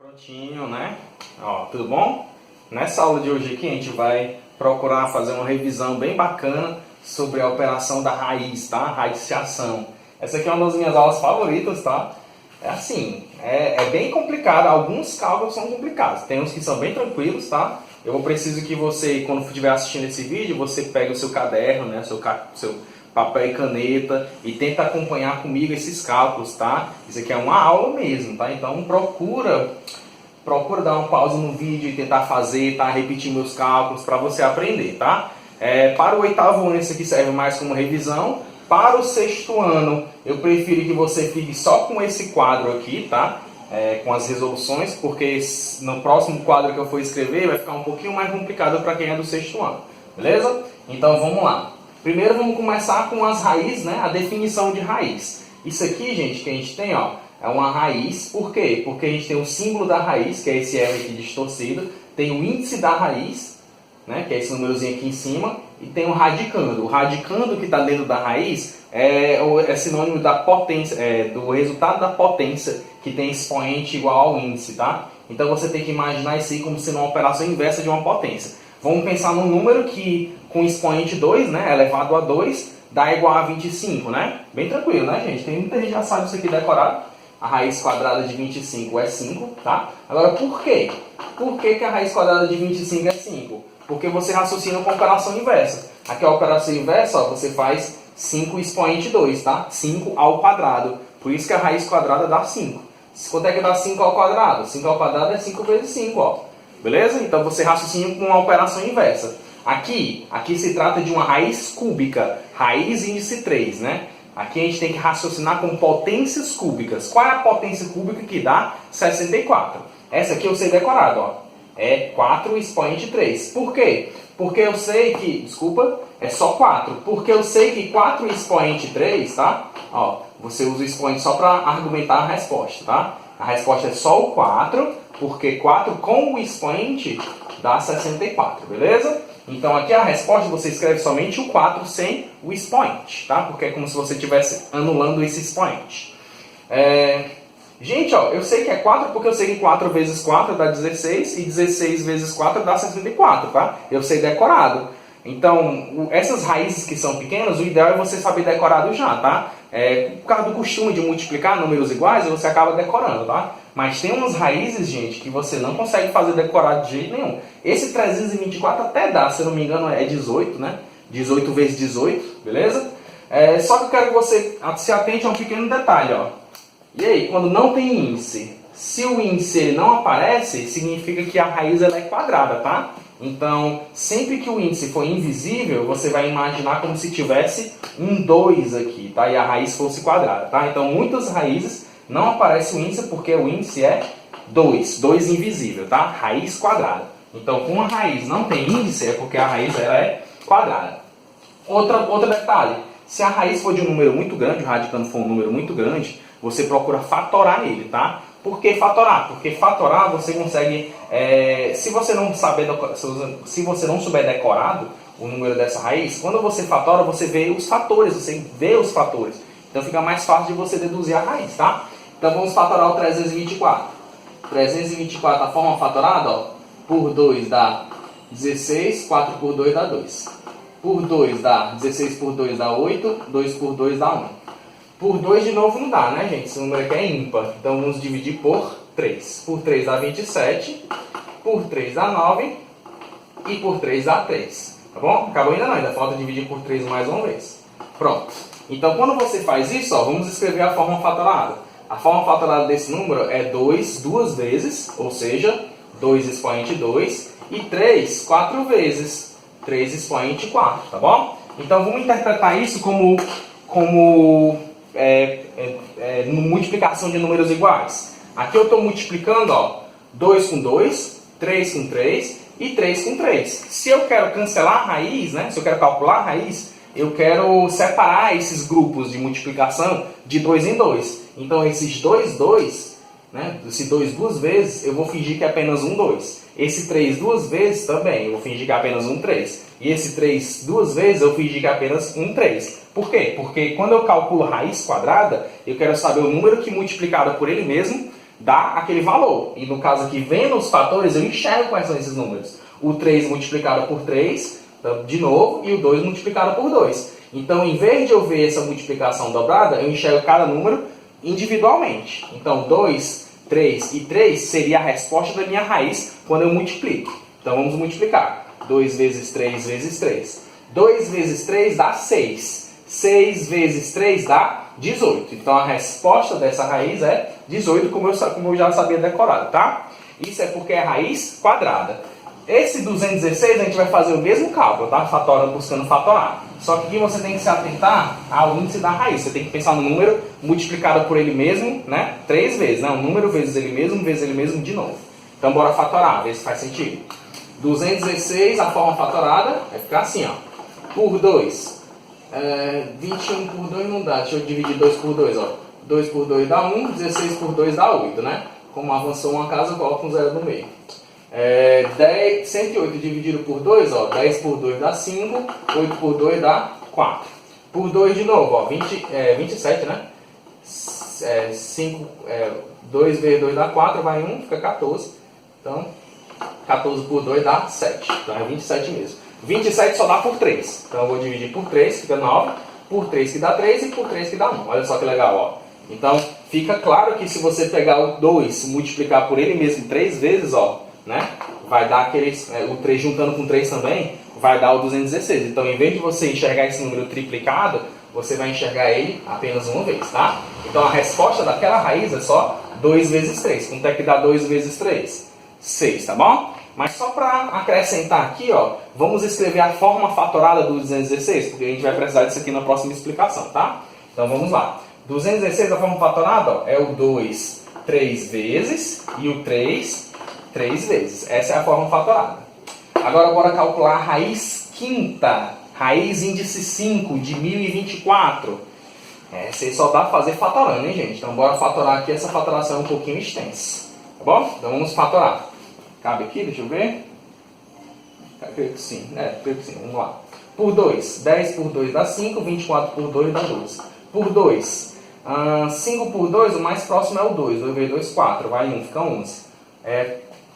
Prontinho, né? Ó, tudo bom? Nessa aula de hoje aqui a gente vai procurar fazer uma revisão bem bacana sobre a operação da raiz, tá? Radiciação. Essa aqui é uma das minhas aulas favoritas, tá? É assim, é bem complicado, alguns cálculos são complicados, tem uns que são bem tranquilos, tá? Eu preciso que você, quando estiver assistindo esse vídeo, você pegue o seu caderno, né? Seu papel e caneta e tenta acompanhar comigo esses cálculos, tá? Isso aqui é uma aula mesmo, tá? Então procura dar uma pausa no vídeo e tentar fazer, tá? Repetir meus cálculos para você aprender, tá? Para o oitavo ano, isso aqui serve mais como revisão. Para o sexto ano, eu prefiro que você fique só com esse quadro aqui, tá? Com as resoluções, porque no próximo quadro que eu for escrever vai ficar um pouquinho mais complicado para quem é do sexto ano, beleza? Então vamos lá. Primeiro vamos começar com as raízes, né? A definição de raiz. Isso aqui, gente, que a gente tem, ó, é uma raiz. Por quê? Porque a gente tem o símbolo da raiz, que é esse R aqui distorcido, tem o índice da raiz, né, que é esse númerozinho aqui em cima, e tem o radicando. O radicando que está dentro da raiz é sinônimo da potência, do resultado da potência, que tem expoente igual ao índice, tá? Então você tem que imaginar isso aí como sendo uma operação inversa de uma potência. Vamos pensar num número que com expoente 2, né, elevado a 2, dá igual a 25, né? Bem tranquilo, né, gente? Tem muita gente que já sabe isso aqui decorado. A raiz quadrada de 25 é 5, tá? Agora, por quê? Por que a raiz quadrada de 25 é 5? Porque você raciocina com a operação inversa. Aqui a operação inversa, ó, você faz 5 expoente 2, tá? 5 ao quadrado. Por isso que a raiz quadrada dá 5. Quanto é que dá 5 ao quadrado? 5 ao quadrado é 5 vezes 5, ó. Beleza? Então você raciocina com a operação inversa. Aqui se trata de uma raiz cúbica, raiz índice 3, né? Aqui a gente tem que raciocinar com potências cúbicas. Qual é a potência cúbica que dá 64? Essa aqui eu sei decorado, ó. É 4 expoente 3. Por quê? Porque eu sei que... Desculpa, é só 4. Porque eu sei que 4 expoente 3, tá? Ó, você usa o expoente só para argumentar a resposta, tá? A resposta é só o 4, porque 4 com o expoente dá 64, beleza? Então aqui a resposta você escreve somente o 4 sem o expoente, tá? Porque é como se você estivesse anulando esse expoente. Gente, ó, eu sei que é 4 porque eu sei que 4 vezes 4 dá 16 e 16 vezes 4 dá 64, tá? Eu sei decorado. Então, essas raízes que são pequenas, o ideal é você saber decorado já, tá? Por causa do costume de multiplicar números iguais, você acaba decorando, tá? Mas tem umas raízes, gente, que você não consegue fazer decorado de jeito nenhum. Esse 324 até dá, se eu não me engano é 18, né? 18 vezes 18, beleza? Só que eu quero que você se atente a um pequeno detalhe, ó. E aí, quando não tem índice, se o índice ele não aparece, significa que a raiz ela é quadrada, tá? Então, sempre que o índice for invisível, você vai imaginar como se tivesse um 2 aqui, tá? E a raiz fosse quadrada, tá? Então, muitas raízes não aparece o índice porque o índice é 2, 2 invisível, tá? Raiz quadrada. Então, com a raiz não tem índice, é porque a raiz ela é quadrada. Outro detalhe, se a raiz for de um número muito grande, o radicando for um número muito grande, você procura fatorar ele, tá? Por que fatorar? Porque fatorar você consegue, se você não souber decorado o número dessa raiz, quando você fatora, você vê os fatores, Então fica mais fácil de você deduzir a raiz, tá? Então vamos fatorar o 324. 324, a forma fatorada, ó, por 2 dá 16, 4 por 2 dá 2. Por 2 dá 16 por 2 dá 8, 2 por 2 dá 1. Por 2 de novo não dá, né, gente? Esse número aqui é ímpar. Então vamos dividir por 3. Por 3 dá 27. Por 3 dá 9. E por 3 dá 3. Tá bom? Acabou ainda não. Ainda falta dividir por 3 mais uma vez. Pronto. Então quando você faz isso, ó, vamos escrever a forma fatorada. A forma fatorada desse número é 2 duas vezes. Ou seja, 2 expoente 2. E 3 4 vezes. 3 expoente 4. Tá bom? Então vamos interpretar isso como multiplicação de números iguais. Aqui eu estou multiplicando, ó, 2 com 2, 3 com 3 e 3 com 3. Se eu quero cancelar a raiz, né, se eu quero calcular a raiz, eu quero separar esses grupos de multiplicação de 2 em 2. Então esses 2, né, esse 2 duas vezes, eu vou fingir que é apenas um 2. Esse 3 duas vezes também, eu vou fingir que é apenas um 3. E esse 3 duas vezes, eu fingir que é apenas um 3. Por quê? Porque quando eu calculo raiz quadrada, eu quero saber o número que multiplicado por ele mesmo dá aquele valor. E no caso aqui, vendo os fatores, eu enxergo quais são esses números. O 3 multiplicado por 3, de novo, e o 2 multiplicado por 2. Então, em vez de eu ver essa multiplicação dobrada, eu enxergo cada número individualmente. Então, 2, 3 e 3 seria a resposta da minha raiz quando eu multiplico. Então, vamos multiplicar. 2 vezes 3 vezes 3. 2 vezes 3 dá 6. 6 vezes 3 dá 18. Então, a resposta dessa raiz é 18, como eu já sabia decorado, tá? Isso é porque é raiz quadrada. Esse 216 a gente vai fazer o mesmo cálculo, tá? Fatorando, buscando fatorar. Só que aqui você tem que se atentar ao índice da raiz. Você tem que pensar no número multiplicado por ele mesmo, né? 3 vezes, né? Um número vezes ele mesmo de novo. Então, bora fatorar, ver se faz sentido. 216, a forma fatorada, vai ficar assim, ó. Por 2. 21 por 2 não dá. Deixa eu dividir 2 por 2, ó. 2 por 2 dá 1, 16 por 2 dá 8, né? Como avançou uma casa, eu coloco um zero no meio. 108 dividido por 2, ó, 10 por 2 dá 5, 8 por 2 dá 4. Por 2 de novo, ó, 27, né? 2 vezes 2 dá 4, vai 1, fica 14. Então, 14 por 2 dá 7. Então é 27 mesmo. 27 só dá por 3. Então eu vou dividir por 3, fica 9. Por 3 que dá 3 e por 3 que dá 1. Olha só que legal, ó. Então, fica claro que se você pegar o 2 e multiplicar por ele mesmo 3 vezes, ó, né? Vai dar aqueles, o 3 juntando com 3 também, vai dar o 216. Então, em vez de você enxergar esse número triplicado, você vai enxergar ele apenas uma vez, tá? Então, a resposta daquela raiz é só 2 vezes 3. Quanto é que dá 2 vezes 3? 6, tá bom? Mas só para acrescentar aqui, ó, vamos escrever a forma fatorada do 216, porque a gente vai precisar disso aqui na próxima explicação, tá? Então, vamos lá. 216, a forma fatorada, ó, é o 2 3 vezes e o 3 3 vezes. Essa é a forma fatorada. Agora, bora calcular a raiz quinta. Raiz índice 5 de 1024. Essa aí só dá pra fazer fatorando, hein, gente? Então, bora fatorar aqui. Essa fatoração é um pouquinho extensa. Tá bom? Então, vamos fatorar. Cabe aqui? Deixa eu ver. Eu creio que sim. Creio que sim. Vamos lá. Por 2. 10 por 2 dá 5. 24 por 2 dá 12. Por 2. 5 por 2, o mais próximo é o 2. 2 vezes 2, 4. Vai 1, fica 11.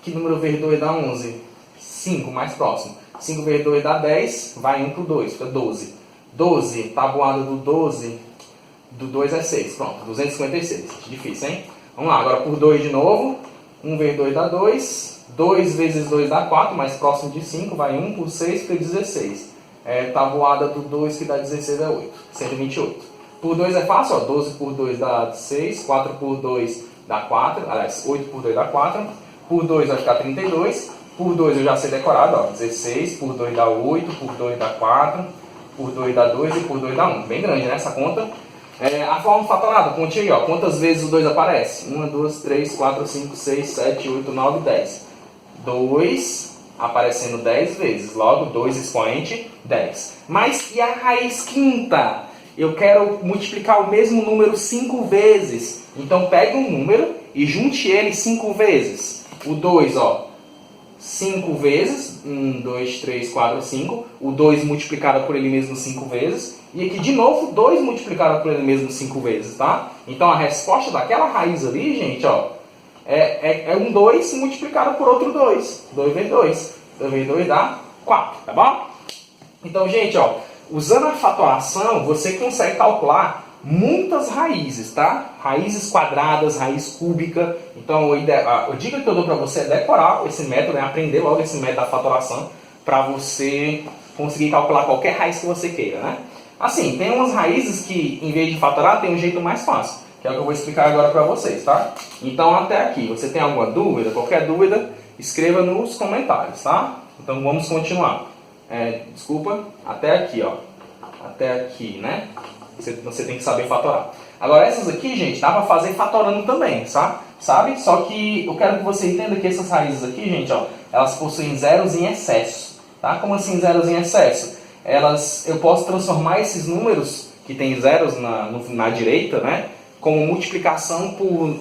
Que número vezes 2 dá 11? 5, mais próximo. 5 vezes 2 dá 10, vai 1 por 2, fica 12. 12, tabuada do 12, do 2 é 6. Pronto, 256. Difícil, hein? Vamos lá, agora por 2 de novo. 1 vezes 2 dá 2. 2 vezes 2 dá 4, mais próximo de 5, vai 1 por 6, fica 16. Tabuada do 2 que dá 16 é 8. 128. Por 2 é fácil, ó. 12 por 2 dá 6. 4 por 2 dá 4. Aliás, 8 por 2 dá 4. Por 2 vai ficar 32. Por 2 eu já sei decorado, ó. 16. Por 2 dá 8. Por 2 dá 4. Por 2 dá 2 e por 2 dá 1. Bem grande, né, essa conta. A forma fatorada, conte aí, ó. Quantas vezes o 2 aparece? 1, 2, 3, 4, 5, 6, 7, 8, 9, 10. 2 aparecendo 10 vezes. Logo, 2 expoente, 10. Mas e a raiz quinta? Eu quero multiplicar o mesmo número 5 vezes. Então, pegue um número e junte ele 5 vezes. O 2, ó. 5 vezes. 1, 2, 3, 4, 5. O 2 multiplicado por ele mesmo 5 vezes. E aqui, de novo, 2 multiplicado por ele mesmo 5 vezes, tá? Então, a resposta daquela raiz ali, gente, ó, é um 2 multiplicado por outro 2. 2 vezes 2. 2 vezes 2 dá 4, tá bom? Então, gente, ó, usando a fatoração, você consegue calcular muitas raízes, tá? Raízes quadradas, raiz cúbica. Então, a dica que eu dou para você é decorar esse método, né? Aprender logo esse método da fatoração para você conseguir calcular qualquer raiz que você queira, né? Assim, tem umas raízes que, em vez de fatorar, tem um jeito mais fácil, que é o que eu vou explicar agora para vocês, tá? Então, até aqui, você tem alguma dúvida? Qualquer dúvida, escreva nos comentários, tá? Então, vamos continuar. Desculpa, até aqui, ó. Até aqui, né? Você tem que saber fatorar. Agora, essas aqui, gente, dá pra fazer fatorando também, sabe? Só que eu quero que você entenda que essas raízes aqui, gente, ó, elas possuem zeros em excesso, tá? Como assim zeros em excesso? Eu posso transformar esses números que tem zeros na direita, né? Como multiplicação por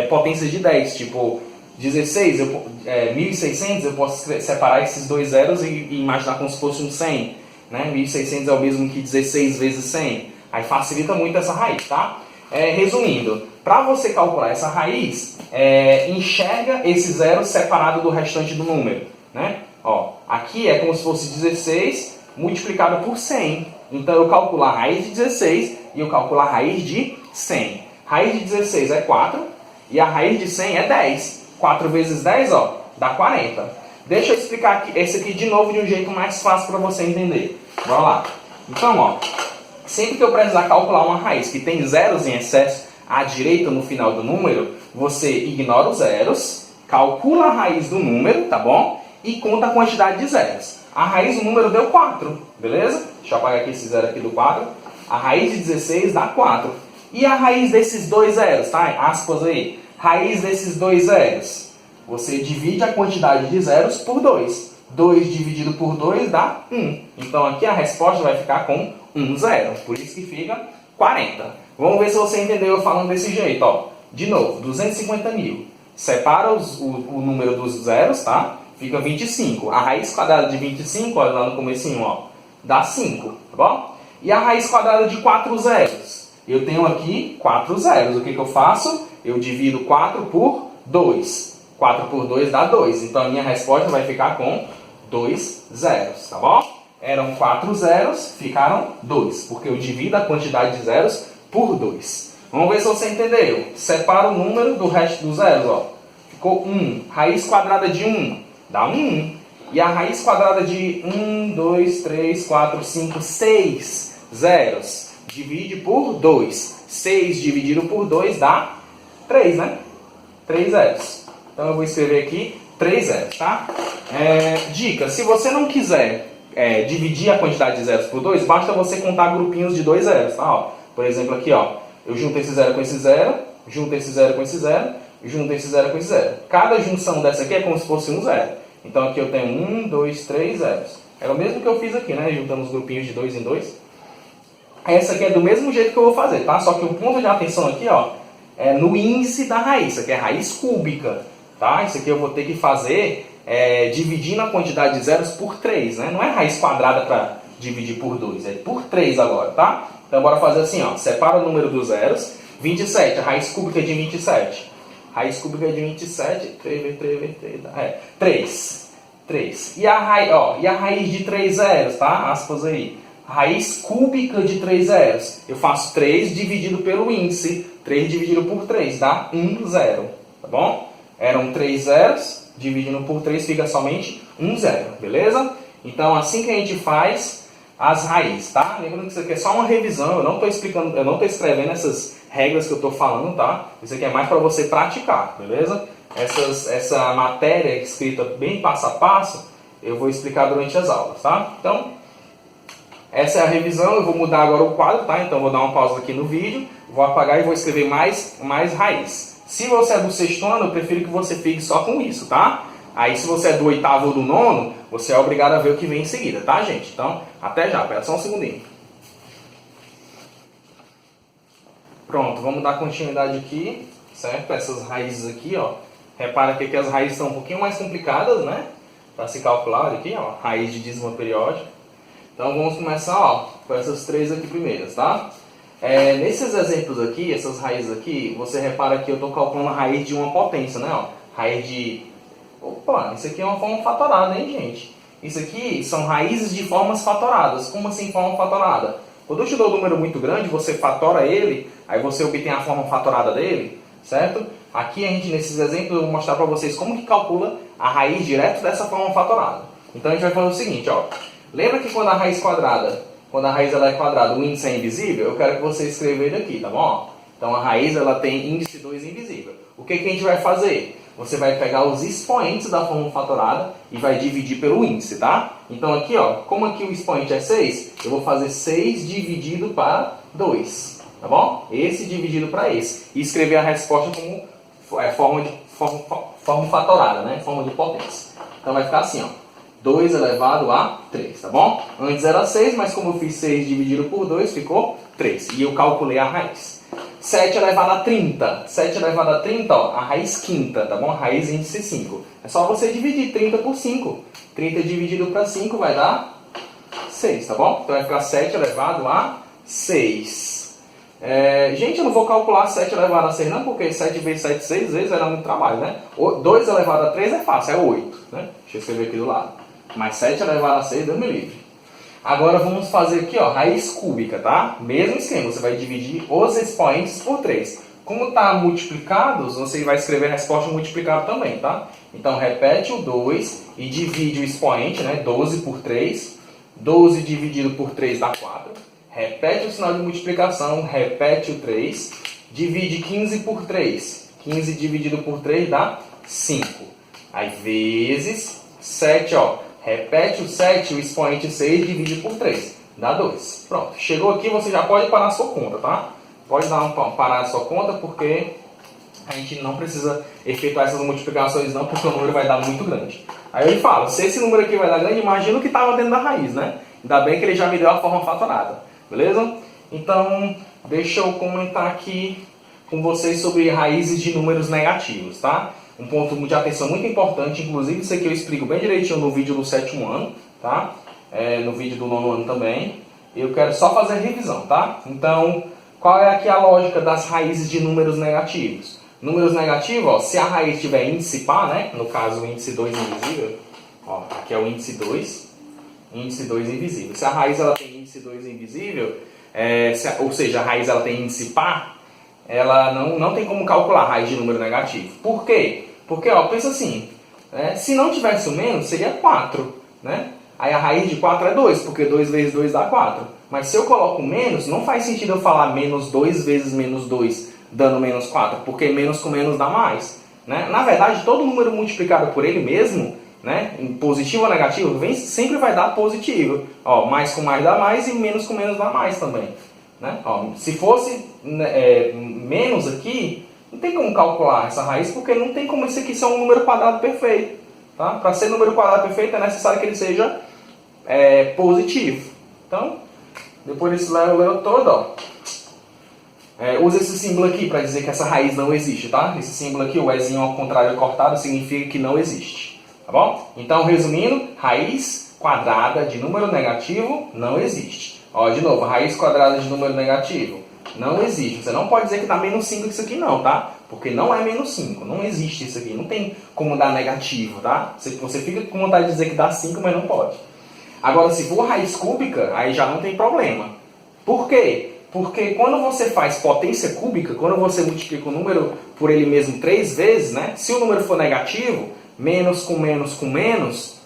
potências de 10, tipo 16, 1.600, eu posso separar esses dois zeros e imaginar como se fosse um 100, né? 1.600 é o mesmo que 16 vezes 100, aí facilita muito essa raiz, tá? resumindo, para você calcular essa raiz, enxerga esse zero separado do restante do número, né? Ó, aqui é como se fosse 16 multiplicado por 100. Então eu calculo a raiz de 16 e eu calculo a raiz de 100. Raiz de 16 é 4 e a raiz de 100 é 10. 4 vezes 10, ó, dá 40. Deixa eu explicar aqui, esse aqui de novo de um jeito mais fácil para você entender. Bora lá. Então, ó, sempre que eu precisar calcular uma raiz que tem zeros em excesso à direita no final do número, você ignora os zeros, calcula a raiz do número, tá bom? E conta a quantidade de zeros. A raiz do número deu 4, beleza? Deixa eu apagar aqui esse zero aqui do 4. A raiz de 16 dá 4. E a raiz desses dois zeros, tá? Aspas aí. Raiz desses dois zeros. Você divide a quantidade de zeros por 2. 2 dividido por 2 dá 1. Então aqui a resposta vai ficar com 1 zero. Por isso que fica 40. Vamos ver se você entendeu eu falando desse jeito, ó. De novo, 250 mil. Separa o número dos zeros, tá? Fica 25. A raiz quadrada de 25, olha lá no comecinho, ó, dá 5, tá bom? E a raiz quadrada de 4 zeros? Eu tenho aqui 4 zeros. O que eu faço? Eu divido 4 por 2. 4 por 2 dá 2. Então a minha resposta vai ficar com 2 zeros, tá bom? Eram 4 zeros, ficaram 2, porque eu divido a quantidade de zeros por 2. Vamos ver se você entendeu. Separa o número do resto dos zeros, ó. Ficou 1. Raiz quadrada de 1 dá 1. E a raiz quadrada de 1, 2, 3, 4, 5, 6 zeros. Divide por 2. 6 dividido por 2 dá 3, né? 3 zeros. Então eu vou escrever aqui 3 zeros, tá? Dica, se você não quiser dividir a quantidade de zeros por 2, basta você contar grupinhos de 2 zeros, tá? Ó, por exemplo aqui, ó, eu junto esse zero com esse zero, junto esse zero com esse zero, junto esse zero com esse zero. Cada junção dessa aqui é como se fosse um zero. Então aqui eu tenho 1, 2, 3 zeros. É o mesmo que eu fiz aqui, né? Juntando os grupinhos de 2 em 2. Essa aqui é do mesmo jeito que eu vou fazer, tá? Só que o ponto de atenção aqui, ó, é no índice da raiz. Isso aqui é raiz cúbica, tá? Isso aqui eu vou ter que fazer dividindo a quantidade de zeros por 3, né? Não é raiz quadrada para dividir por 2, é por 3 agora, tá? Então bora fazer assim, ó. Separa o número dos zeros. 27, a raiz cúbica de 27. Raiz cúbica de 27, 3. 3. E a raiz de 3 zeros, tá? Aspas aí. Raiz cúbica de 3 zeros. Eu faço 3 dividido pelo índice. 3 dividido por 3 dá 1 zero. Tá bom? Eram 3 zeros. Dividindo por 3 fica somente 1 zero. Beleza? Então assim que a gente faz as raízes, tá? Lembrando que isso aqui é só uma revisão. Eu não estou explicando, eu não estou escrevendo essas regras que eu estou falando, tá? Isso aqui é mais para você praticar, beleza? Essa matéria escrita bem passo a passo, eu vou explicar durante as aulas, tá? Então, essa é a revisão. Eu vou mudar agora o quadro, tá? Então, vou dar uma pausa aqui no vídeo, vou apagar e vou escrever mais raiz. Se você é do sexto ano, eu prefiro que você fique só com isso, tá? Aí, se você é do oitavo ou do nono, você é obrigado a ver o que vem em seguida, tá, gente? Então, até já, espera só um segundinho. Pronto, vamos dar continuidade aqui, certo? Essas raízes aqui, ó. Repara que aqui as raízes são um pouquinho mais complicadas, né? Para se calcular, olha aqui, ó. Raiz de dízima periódica. Então vamos começar, ó, com essas 3 aqui primeiras, tá? Nesses exemplos aqui, essas raízes aqui, você repara que eu estou calculando a raiz de uma potência, né? Ó. Raiz de... Opa, isso aqui é uma forma fatorada, hein, gente? Isso aqui são raízes de formas fatoradas. Como assim forma fatorada? Quando eu te dou um número muito grande, você fatora ele, aí você obtém a forma fatorada dele, certo? Aqui, nesses exemplos, eu vou mostrar para vocês como que calcula a raiz direto dessa forma fatorada. Então, a gente vai fazer o seguinte, ó. Lembra que quando a raiz ela é quadrada, o índice é invisível? Eu quero que você escreva ele aqui, tá bom? Então, a raiz ela tem índice 2 invisível. O que a gente vai fazer? Você vai pegar os expoentes da forma fatorada e vai dividir pelo índice, tá? Então aqui, ó, como aqui o expoente é 6, eu vou fazer 6 dividido para 2, tá bom? Esse dividido para esse. E escrever a resposta como forma fatorada, né? Forma de potência. Então vai ficar assim, ó. 2 elevado a 3, tá bom? Antes era 6, mas como eu fiz 6 dividido por 2, ficou 3. E eu calculei a raiz. 7 elevado a 30. 7 elevado a 30, ó, a raiz quinta, tá bom? A raiz índice 5. É só você dividir 30 por 5. 30 dividido para 5 vai dar 6, tá bom? Então vai ficar 7 elevado a 6. Gente, eu não vou calcular 7 elevado a 6 não, porque 7 vezes 7, 6 vezes vai dar muito trabalho, né? 2 elevado a 3 é fácil, é 8, né? Deixa eu escrever aqui do lado. Mas 7 elevado a 6, Deus me livre. Agora vamos fazer aqui, ó, raiz cúbica, tá? Mesmo esquema, você vai dividir os expoentes por 3. Como está multiplicados, você vai escrever a resposta multiplicada também, tá? Então, repete o 2 e divide o expoente, né? 12 por 3. 12 dividido por 3 dá 4. Repete o sinal de multiplicação, repete o 3. Divide 15 por 3. 15 dividido por 3 dá 5. Aí, vezes 7, ó. Repete o 7, o expoente 6, divide por 3. Dá 2. Pronto. Chegou aqui, você já pode parar a sua conta, tá? Pode dar parar a sua conta, porque a gente não precisa efetuar essas multiplicações não, porque o número vai dar muito grande. Aí ele fala, se esse número aqui vai dar grande, imagina o que estava dentro da raiz, né? Ainda bem que ele já me deu a forma fatorada, beleza? Então, deixa eu comentar aqui com vocês sobre raízes de números negativos, tá? Um ponto de atenção muito importante, inclusive isso aqui eu explico bem direitinho no vídeo do 7º ano, tá? No vídeo do 9º ano também. Eu quero só fazer a revisão, tá? Então, qual é aqui a lógica das raízes de números negativos? Números negativos, ó, se a raiz tiver índice par, né? No caso, o índice 2 invisível. Ó, aqui é o índice 2. Índice 2 invisível. Se a raiz ela tem índice 2 invisível, ou seja, a raiz ela tem índice par, ela não tem como calcular a raiz de número negativo. Por quê? Porque, ó, pensa assim, se não tivesse o menos, seria 4, né? Aí a raiz de 4 é 2, porque 2 vezes 2 dá 4. Mas se eu coloco menos, não faz sentido eu falar menos 2 vezes menos 2, dando menos 4, porque menos com menos dá mais, né? Na verdade, todo número multiplicado por ele mesmo, né, em positivo ou negativo, sempre vai dar positivo. Ó, mais com mais dá mais e menos com menos dá mais também, né? Ó, se fosse menos aqui, não tem como calcular essa raiz, porque não tem como esse aqui ser um número quadrado perfeito. Tá? Para ser número quadrado perfeito é necessário que ele seja positivo. Então, depois desse lero todo, ó, usa esse símbolo aqui para dizer que essa raiz não existe, tá? Esse símbolo aqui, o Ezinho ao contrário cortado, significa que não existe. Tá bom? Então, resumindo, raiz quadrada de número negativo não existe. Ó, de novo, raiz quadrada de número negativo não existe. Você não pode dizer que dá menos 5 isso aqui não, tá? Porque não é menos 5, não existe isso aqui. Não tem como dar negativo, tá? Você fica com vontade de dizer que dá 5, mas não pode. Agora, se for raiz cúbica, aí já não tem problema. Por quê? Porque quando você faz potência cúbica, quando você multiplica o número por ele mesmo 3 vezes, né? Se o número for negativo, menos com menos com menos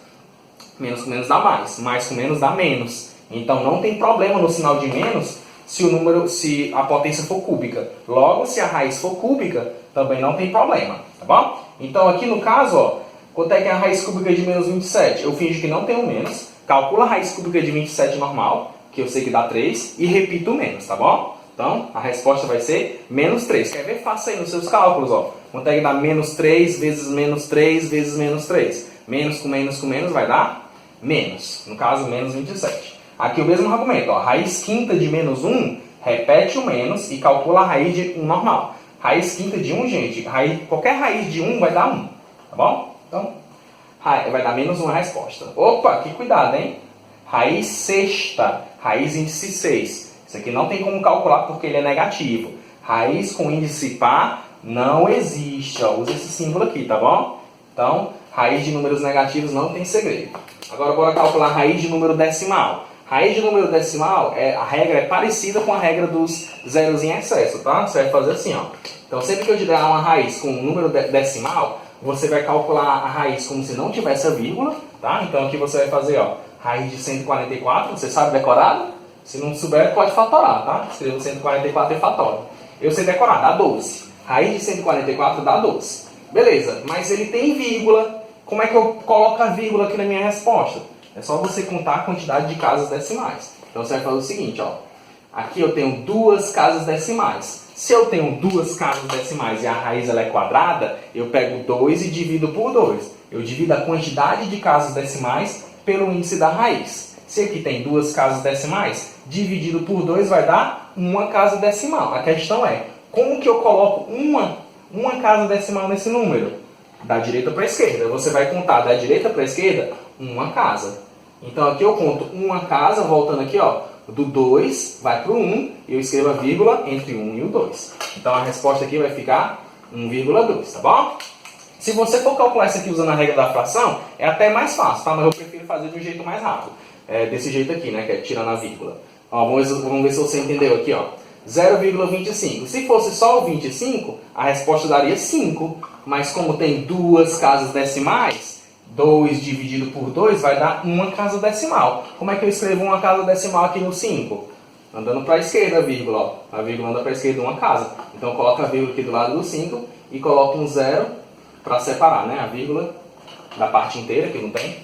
dá mais com menos dá menos. Então não tem problema no sinal de menos se a potência for cúbica. Logo, se a raiz for cúbica, também não tem problema, tá bom? Então aqui no caso, ó, quanto é que é a raiz cúbica de menos 27? Eu finjo que não tem o menos, calculo a raiz cúbica de 27 normal, que eu sei que dá 3, e repito o menos, tá bom? Então, a resposta vai ser menos 3. Quer ver? Faça aí nos seus cálculos, ó. Quanto é que dá menos 3 vezes menos 3 vezes menos 3? Menos com menos vai dar menos. No caso, menos 27. Aqui o mesmo argumento, ó. Raiz quinta de menos 1, repete o menos e calcula a raiz de 1 normal. Raiz quinta de 1, gente, qualquer raiz de 1 vai dar 1, tá bom? Então, vai dar menos 1 a resposta. Opa, que cuidado, hein? Raiz sexta, raiz índice 6. Isso aqui não tem como calcular porque ele é negativo. Raiz com índice par não existe. Ó. Usa esse símbolo aqui, tá bom? Então, raiz de números negativos não tem segredo. Agora, bora calcular a raiz de número decimal. Raiz de número decimal, a regra é parecida com a regra dos zeros em excesso, tá? Você vai fazer assim, ó. Então, sempre que eu te der uma raiz com um número decimal, você vai calcular a raiz como se não tivesse a vírgula, tá? Então, aqui você vai fazer, ó, raiz de 144, você sabe decorado? Se não souber, pode fatorar, tá? Escreva 144 e fatora. Eu sei decorar, dá 12. Raiz de 144 dá 12. Beleza, mas ele tem vírgula. Como é que eu coloco a vírgula aqui na minha resposta? É só você contar a quantidade de casas decimais. Então você vai fazer o seguinte, ó. Aqui eu tenho 2 casas decimais. Se eu tenho 2 casas decimais e a raiz ela é quadrada, eu pego 2 e divido por 2. Eu divido a quantidade de casas decimais pelo índice da raiz. Se aqui tem 2 casas decimais, dividido por 2 vai dar 1 casa decimal. A questão é, como que eu coloco uma casa decimal nesse número? Da direita para a esquerda. Você vai contar da direita para a esquerda, 1 casa. Então aqui eu conto 1 casa, voltando aqui, ó, do 2 vai para o 1 e eu escrevo a vírgula entre o 1 e o 2. Então a resposta aqui vai ficar 1,2, tá bom? Se você for calcular isso aqui usando a regra da fração, é até mais fácil, tá? Mas eu prefiro fazer de um jeito mais rápido. Desse jeito aqui, né? Que é tirando a vírgula. Ó, vamos ver se você entendeu aqui, ó. 0,25. Se fosse só o 25, a resposta daria 5. Mas como tem duas casas decimais, 2 dividido por 2 vai dar uma casa decimal. Como é que eu escrevo uma casa decimal aqui no 5? Andando para a esquerda a vírgula, ó. A vírgula anda para a esquerda uma casa. Então coloca a vírgula aqui do lado do 5 e coloca um 0 para separar, né? A vírgula da parte inteira, que não tem.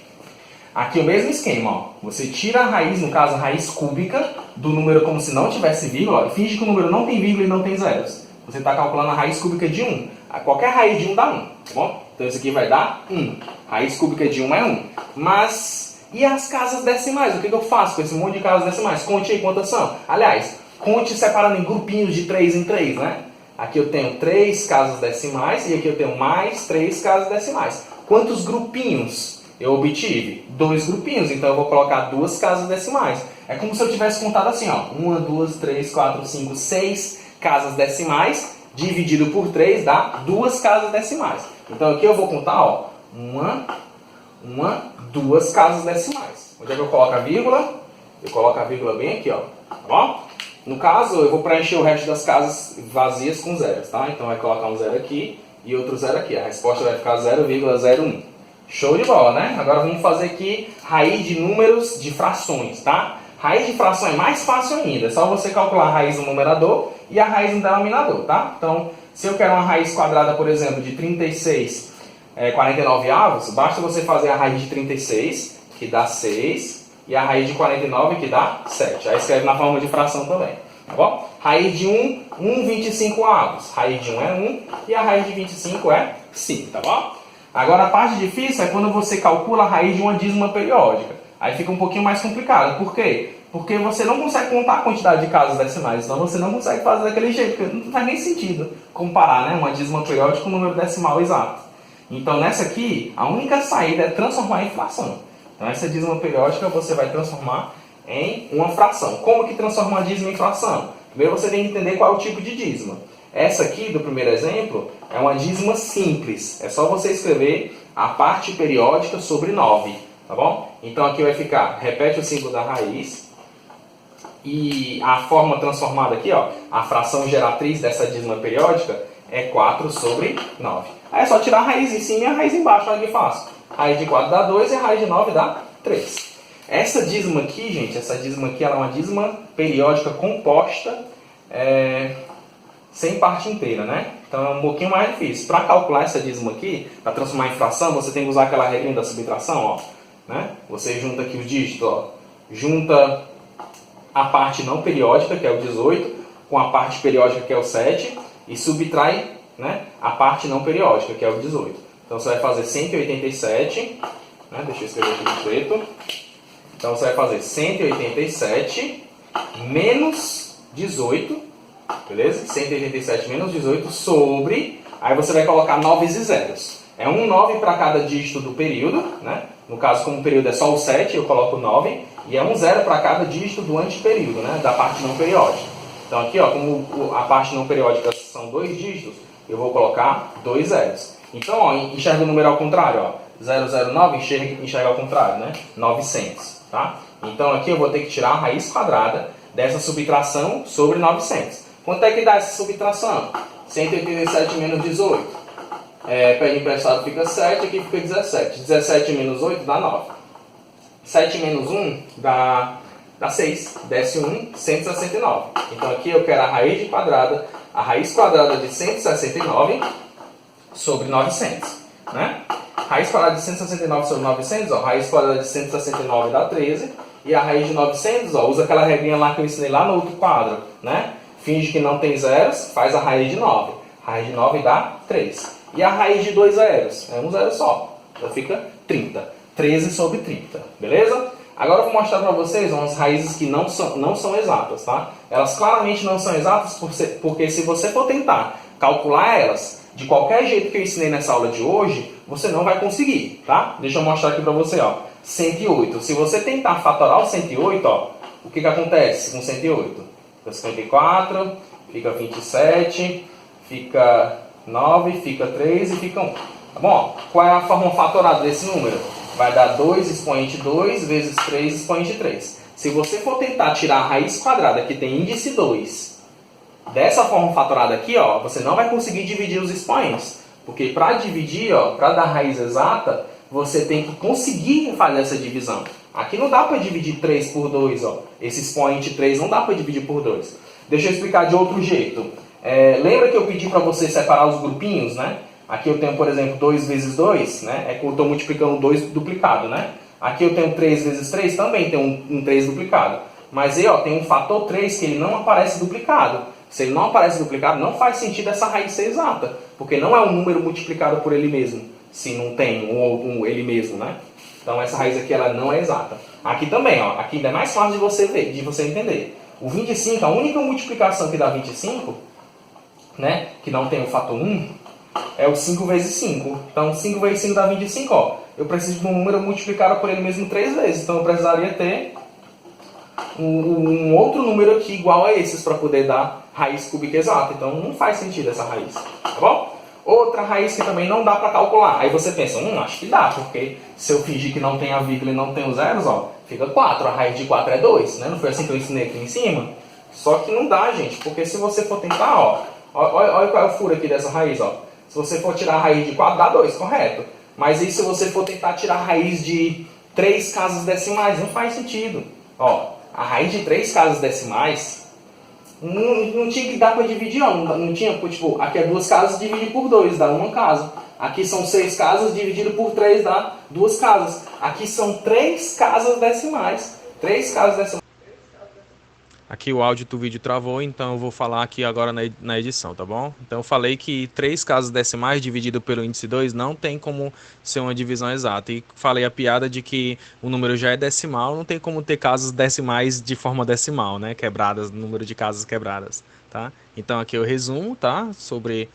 Aqui o mesmo esquema, ó. Você tira a raiz, no caso a raiz cúbica, do número como se não tivesse vírgula, ó, e finge que o número não tem vírgula e não tem zeros. Você está calculando a raiz cúbica de 1. Qualquer raiz de 1 dá 1, tá bom? Então isso aqui vai dar 1. Raiz cúbica de 1 é 1. Mas, e as casas decimais? O que eu faço com esse monte de casas decimais? Conte aí quantas são. Aliás, conte separando em grupinhos de 3 em 3, né? Aqui eu tenho 3 casas decimais e aqui eu tenho mais 3 casas decimais. Quantos grupinhos eu obtive? 2 grupinhos, então eu vou colocar 2 casas decimais. É como se eu tivesse contado assim, ó. 1, 2, 3, 4, 5, 6 casas decimais, dividido por 3 dá 2 casas decimais. Então aqui eu vou contar, ó. 2 casas decimais. Onde é que eu coloco a vírgula? Eu coloco a vírgula bem aqui, ó. Tá bom? No caso, eu vou preencher o resto das casas vazias com zeros, tá? Então vai colocar um 0 aqui e outro 0 aqui. A resposta vai ficar 0,01. Show de bola, né? Agora vamos fazer aqui raiz de números de frações, tá? Raiz de fração é mais fácil ainda. É só você calcular a raiz no numerador e a raiz no denominador, tá? Então, se eu quero uma raiz quadrada, por exemplo, de 36 49 avos, basta você fazer a raiz de 36, que dá 6, e a raiz de 49, que dá 7. Aí escreve na forma de fração também, tá bom? Raiz de 1, 25 avos. Raiz de 1 é 1 e a raiz de 25 é 5, tá bom? Agora a parte difícil é quando você calcula a raiz de uma dízima periódica. Aí fica um pouquinho mais complicado. Por quê? Porque você não consegue contar a quantidade de casas decimais. Então você não consegue fazer daquele jeito, porque não faz nem sentido comparar, né, uma dízima periódica com um número decimal exato. Então nessa aqui, a única saída é transformar em fração. Então essa dízima periódica você vai transformar em uma fração. Como que transforma uma dízima em fração? Primeiro você tem que entender qual é o tipo de dízima. Essa aqui, do primeiro exemplo, é uma dízima simples. É só você escrever a parte periódica sobre 9, tá bom? Então aqui vai ficar, repete o símbolo da raiz. E a forma transformada aqui, ó, a fração geratriz dessa dízima periódica é 4 sobre 9. Aí é só tirar a raiz em cima e a raiz embaixo, olha que fácil. Raiz de 4 dá 2 e a raiz de 9 dá 3. Essa dízima aqui, gente, essa dízima aqui ela é uma dízima periódica composta, sem parte inteira, né? Então é um pouquinho mais difícil. Para calcular essa dízima aqui, para transformar em fração, você tem que usar aquela regrinha da subtração, ó, né? Você junta aqui os dígitos, ó. Junta a parte não periódica, que é o 18, com a parte periódica, que é o 7, e subtrai, né, a parte não periódica, que é o 18. Então você vai fazer 187, né? Deixa eu escrever aqui no preto. Então você vai fazer 187 menos 18, beleza? 187 menos 18 sobre... Aí você vai colocar 9 e zeros. É um 9 para cada dígito do período, né? No caso, como o período é só o 7, eu coloco 9. E é um 0 para cada dígito do antiperíodo, né? Da parte não periódica. Então aqui, ó, como a parte não periódica são 2 dígitos, eu vou colocar 2 zeros. Então, ó, enxerga o número ao contrário, ó. 009, enxerga ao contrário, né? 900, tá? Então aqui eu vou ter que tirar a raiz quadrada dessa subtração sobre 900. Quanto é que dá essa subtração? 187 menos 18. Pede emprestado fica 7, aqui fica 17. 17 menos 8 dá 9. 7 menos 1 dá 6. Desce 1, 169. Então aqui eu quero a raiz quadrada de 169 sobre 900. Né? Raiz quadrada de 169 sobre 900, ó, raiz quadrada de 169 dá 13. E a raiz de 900, ó, usa aquela regrinha lá que eu ensinei lá no outro quadro. Né? Finge que não tem zeros, faz a raiz de 9. Raiz de 9 dá 3. E a raiz de 2 zeros? É um zero só. Então fica 30. 13 sobre 30. Beleza? Agora eu vou mostrar para vocês umas raízes que não são exatas, tá? Elas claramente não são exatas porque se você for tentar calcular elas de qualquer jeito que eu ensinei nessa aula de hoje, você não vai conseguir, tá? Deixa eu mostrar aqui para você, ó. 108. Se você tentar fatorar o 108, ó, o que acontece com 108? Fica 54, fica 27, fica 9, fica 3 e fica 1. Tá bom? Qual é a forma fatorada desse número? Vai dar 2 expoente 2 vezes 3 expoente 3. Se você for tentar tirar a raiz quadrada que tem índice 2 dessa forma fatorada aqui, ó, você não vai conseguir dividir os expoentes. Porque para dividir, para dar raiz exata, você tem que conseguir fazer essa divisão. Aqui não dá para dividir 3 por 2. Ó. Esse expoente 3 não dá para dividir por 2. Deixa eu explicar de outro jeito. Lembra que eu pedi para você separar os grupinhos, né? Aqui eu tenho, por exemplo, 2 vezes 2, né? É que eu estou multiplicando 2 duplicado, né? Aqui eu tenho 3 vezes 3, também tem um 3 duplicado. Mas aí, ó, tem um fator 3 que ele não aparece duplicado. Se ele não aparece duplicado, não faz sentido essa raiz ser exata. Porque não é um número multiplicado por ele mesmo, se não tem ele mesmo, né? Então essa raiz aqui ela não é exata. Aqui também, ó, aqui ainda é mais fácil de você ver, de você entender. O 25, a única multiplicação que dá 25, né, que não tem o fator 1, é o 5 vezes 5. Então 5 vezes 5 dá 25, ó. Eu preciso de um número multiplicado por ele mesmo 3 vezes. Então eu precisaria ter um outro número aqui igual a esses para poder dar raiz cúbica exata. Então não faz sentido essa raiz, tá bom? Outra raiz que também não dá para calcular. Aí você pensa, acho que dá, porque se eu fingir que não tem a vírgula e não tem os zeros, ó, fica 4. A raiz de 4 é 2, né? Não foi assim que eu ensinei aqui em cima? Só que não dá, gente, porque se você for tentar, ó, olha qual é o furo aqui dessa raiz, ó. Se você for tirar a raiz de 4, dá 2, correto. Mas e se você for tentar tirar a raiz de 3 casas decimais? Não faz sentido. Ó, a raiz de 3 casas decimais não tinha que dar para dividir, ó. Não tinha, tipo, aqui é 2 casas dividido por 2, dá 1 casa. Aqui são 6 casas dividido por 3, dá 2 casas. Aqui são 3 casas decimais. 3 casas decimais. Aqui o áudio do vídeo travou, então eu vou falar aqui agora na edição, tá bom? Então eu falei que 3 casas decimais dividido pelo índice 2 não tem como ser uma divisão exata. E falei a piada de que o número já é decimal, não tem como ter casas decimais de forma decimal, né? Quebradas, número de casas quebradas, tá? Então aqui eu resumo, tá? Sobre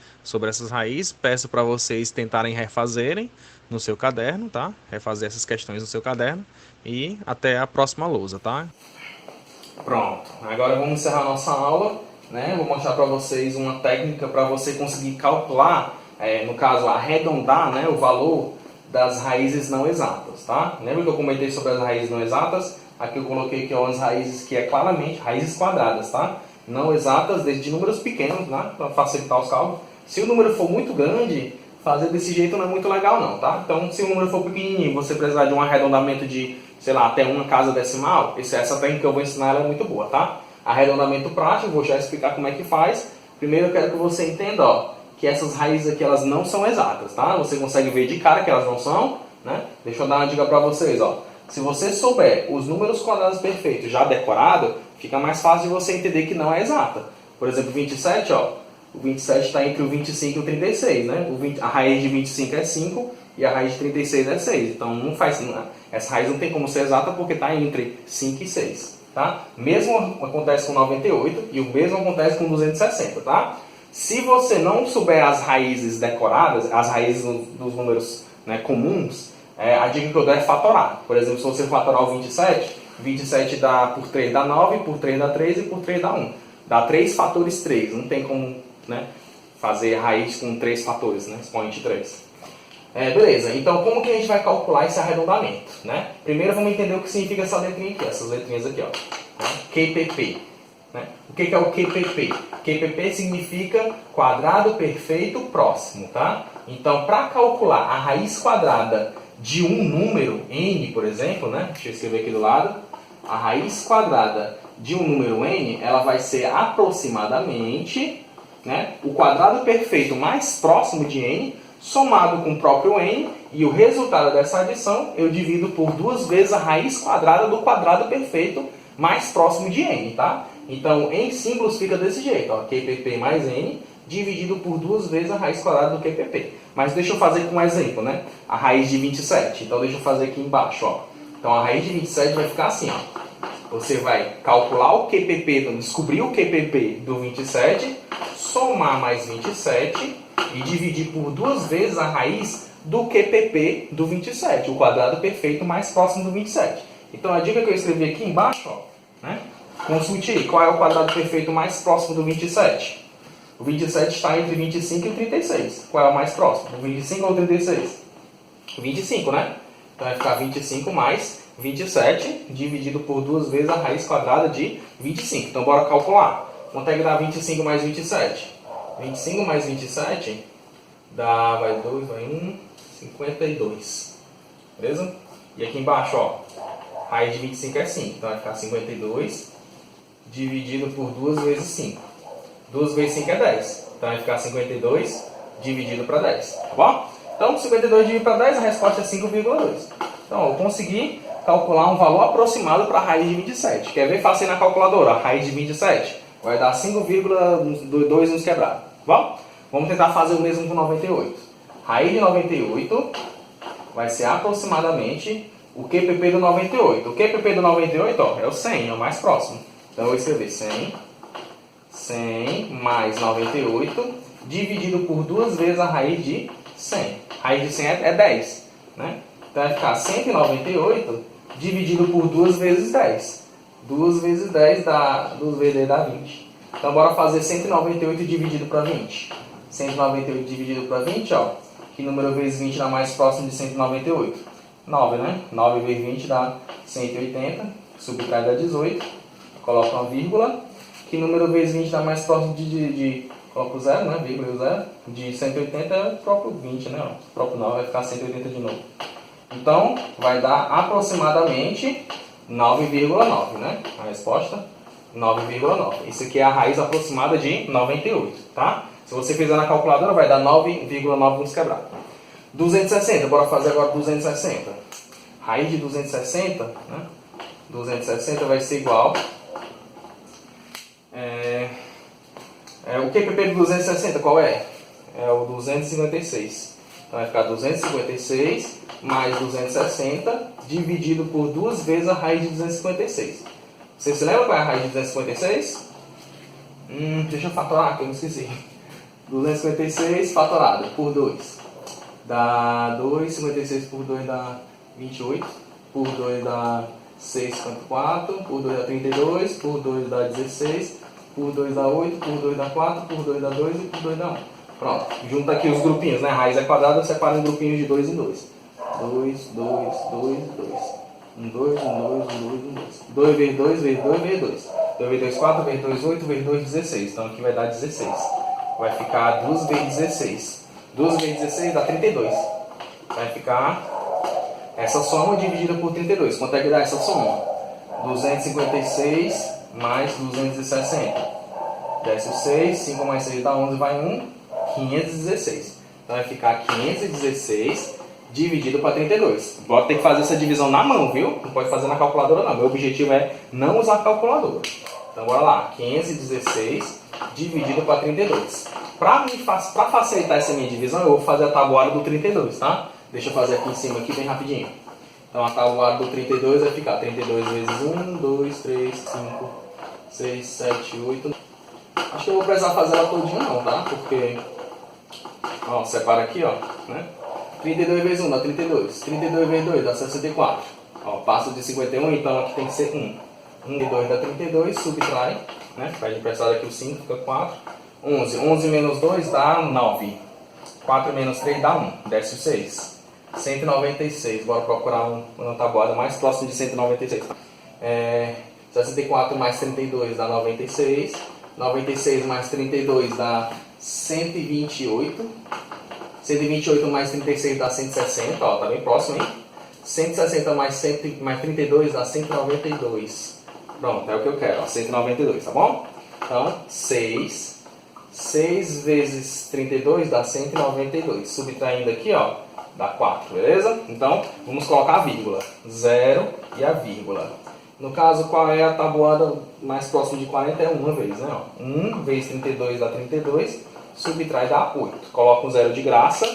essas raízes, peço para vocês tentarem refazerem no seu caderno, tá? Refazer essas questões no seu caderno e até a próxima lousa, tá? Pronto, agora vamos encerrar a nossa aula, né? Vou mostrar para vocês uma técnica para você conseguir calcular, no caso arredondar, né, o valor das raízes não exatas, tá? Lembra que eu comentei sobre as raízes não exatas? Aqui eu coloquei aqui umas raízes que é claramente raízes quadradas, tá? Não exatas de números pequenos, né? Para facilitar os cálculos. Se o número for muito grande, fazer desse jeito não é muito legal não, tá? Então se o número for pequenininho, você precisar de um arredondamento de, sei lá, até 1 casa decimal, essa técnica que eu vou ensinar ela é muito boa, tá? Arredondamento prático, vou já explicar como é que faz. Primeiro eu quero que você entenda, ó, que essas raízes aqui elas não são exatas, tá? Você consegue ver de cara que elas não são, né? Deixa eu dar uma dica para vocês, ó. Se você souber os números quadrados perfeitos já decorado, fica mais fácil de você entender que não é exata. Por exemplo, 27, ó. O 27 está entre o 25 e o 36, né? A raiz de 25 é 5 e a raiz de 36 é 6. Então não faz, essa raiz não tem como ser exata porque está entre 5 e 6. Tá? Mesmo acontece com 98 e o mesmo acontece com 260. Tá? Se você não souber as raízes decoradas, as raízes dos números, né, comuns, a dica que eu dou é fatorar. Por exemplo, se você fatorar o 27, 27 dá por 3 dá 9, por 3 dá 3 e por 3 dá 1. Dá 3 fatores 3. Não tem como, né, fazer raiz com 3 fatores, né, expoente 3. Beleza, então como que a gente vai calcular esse arredondamento, né? Primeiro vamos entender o que significa essa letrinha aqui, essas letrinhas aqui, ó, né? QPP, né? O que é o QPP? QPP significa quadrado perfeito próximo, tá? Então para calcular a raiz quadrada de um número, n, por exemplo, né? Deixa eu escrever aqui do lado. A raiz quadrada de um número n, ela vai ser aproximadamente, né, o quadrado perfeito mais próximo de n, somado com o próprio n, e o resultado dessa adição eu divido por 2 vezes a raiz quadrada do quadrado perfeito mais próximo de n, tá? Então, em símbolos fica desse jeito, ó, QPP mais n, dividido por 2 vezes a raiz quadrada do QPP. Mas deixa eu fazer com um exemplo, né? A raiz de 27. Então, deixa eu fazer aqui embaixo, ó. Então, a raiz de 27 vai ficar assim, ó. Você vai calcular o QPP, descobrir o QPP do 27, somar mais 27 e dividir por 2 vezes a raiz do QPP do 27, o quadrado perfeito mais próximo do 27. Então a dica que eu escrevi aqui embaixo, ó, né? Consulte aí, qual é o quadrado perfeito mais próximo do 27? O 27 está entre 25 e 36. Qual é o mais próximo? O 25 ou o 36? O 25, né? Então vai ficar 25 mais 27 dividido por 2 vezes a raiz quadrada de 25. Então bora calcular. Quanto é que dá 25 mais 27? 25 mais 27 dá, vai 2, vai 1, 52. Beleza? E aqui embaixo, ó, raiz de 25 é 5. Então vai ficar 52 dividido por 2 vezes 5. 2 vezes 5 é 10. Então vai ficar 52 dividido para 10. Tá bom? Então 52 dividido para 10, a resposta é 5,2. Então eu consegui calcular um valor aproximado para a raiz de 27. Quer ver? Faça aí na calculadora. A raiz de 27 vai dar 5,2 nos quebrados. Tá bom? Vamos tentar fazer o mesmo com 98. Raiz de 98 vai ser aproximadamente o QPP do 98. O QPP do 98, ó, é o 100, é o mais próximo. Então eu vou escrever 100 mais 98 dividido por 2 vezes a raiz de 100. Raiz de 100 é 10, né? Então vai ficar 198 dividido por 2 vezes 10. 2 vezes 10 dá 20. Então bora fazer 198 dividido para 20. 198 dividido para 20, ó. Que número vezes 20 dá mais próximo de 198? 9, né? 9 vezes 20 dá 180. Subtrai dá 18. Coloca uma vírgula. Que número vezes 20 dá mais próximo coloca o 0, né? Vírgula e o 0. De 180 é o próprio 20, né? O próprio 9 vai ficar 180 de novo. Então, vai dar aproximadamente 9,9, né? A resposta, 9,9. Isso aqui é a raiz aproximada de 98, tá? Se você fizer na calculadora, vai dar 9,9 nos quebrados. 260, bora fazer agora 260. Raiz de 260, né? 260 vai ser igual... o QPP de 260 qual é? É o 256. Então vai ficar 256 mais 260 dividido por 2 vezes a raiz de 256. Você se lembra qual é a raiz de 256? Deixa eu fatorar que eu não esqueci. 256 fatorado por 2 dá 2, 56 por 2 dá 28, por 2 dá 6,4, por 2 dá 32, por 2 dá 16, por 2 dá 8, por 2 dá 4, por 2 dá 2 e por 2 dá 1. Pronto, junta aqui os grupinhos, né? A raiz é quadrada, separa em grupinhos de 2 em 2. 2, 2, 2, 2. 1, 2, 1, 2, 1, 2, 1, 2. 2 vezes 2, vezes 2, vezes 2. 2 vezes 2, 4, vezes 2, 8, vezes 2, 16. Então aqui vai dar 16. Vai ficar 2 vezes 16. 2 vezes 16 dá 32. Vai ficar essa soma dividida por 32. Quanto é que dá essa soma? 256 mais 260. Desce o 6, 5 mais 6 dá 11, vai 1, 516. Então vai ficar 516 dividido para 32. Pode ter que fazer essa divisão na mão, viu? Não pode fazer na calculadora não. Meu objetivo é não usar a calculadora. Então bora lá, 516 dividido para 32. Para facilitar essa minha divisão, eu vou fazer a tabuada do 32, tá? Deixa eu fazer aqui em cima, aqui bem rapidinho. Então a tabuada do 32 vai ficar 32 vezes 1, 2, 3, 5, 6, 7, 8... Acho que eu vou precisar fazer ela todinha não, tá? Porque... Ó, separa aqui, ó, né? 32 vezes 1 dá 32. 32 vezes 2 dá 64. Ó, passo de 51, então aqui tem que ser 1. 1 de 2 dá 32, subtrai, né? Pede emprestado aqui o 5, fica 4. 11. 11 menos 2 dá 9. 4 menos 3 dá 1. Desce o 6. 196. Bora procurar uma tabuada mais próxima de 196. 64 mais 32 dá 96. 96 mais 32 dá 128. 128 mais 36 dá 160. Ó, tá bem próximo, hein? 160 mais 32 dá 192. Pronto, é o que eu quero, ó, 192, tá bom? Então, 6 vezes 32 dá 192. Subtraindo aqui, ó, dá 4, beleza? Então, vamos colocar a vírgula. 0 e a vírgula. No caso, qual é a tabuada mais próxima de 40? É uma vez, né? Ó. 1 vezes 32 dá 32. Subtrai dá 8. Coloca um 0 de graça.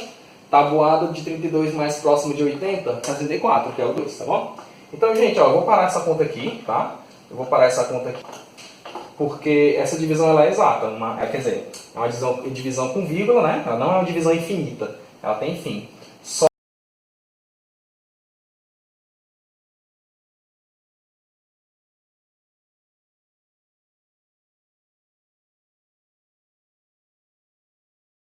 Tabuada de 32 mais próximo de 80, 64, que é o 2, tá bom? Então, gente, ó, eu vou parar essa conta aqui, tá? Eu vou parar essa conta aqui, porque essa divisão ela é exata. Quer dizer, é uma divisão com vírgula, né? Ela não é uma divisão infinita, ela tem fim.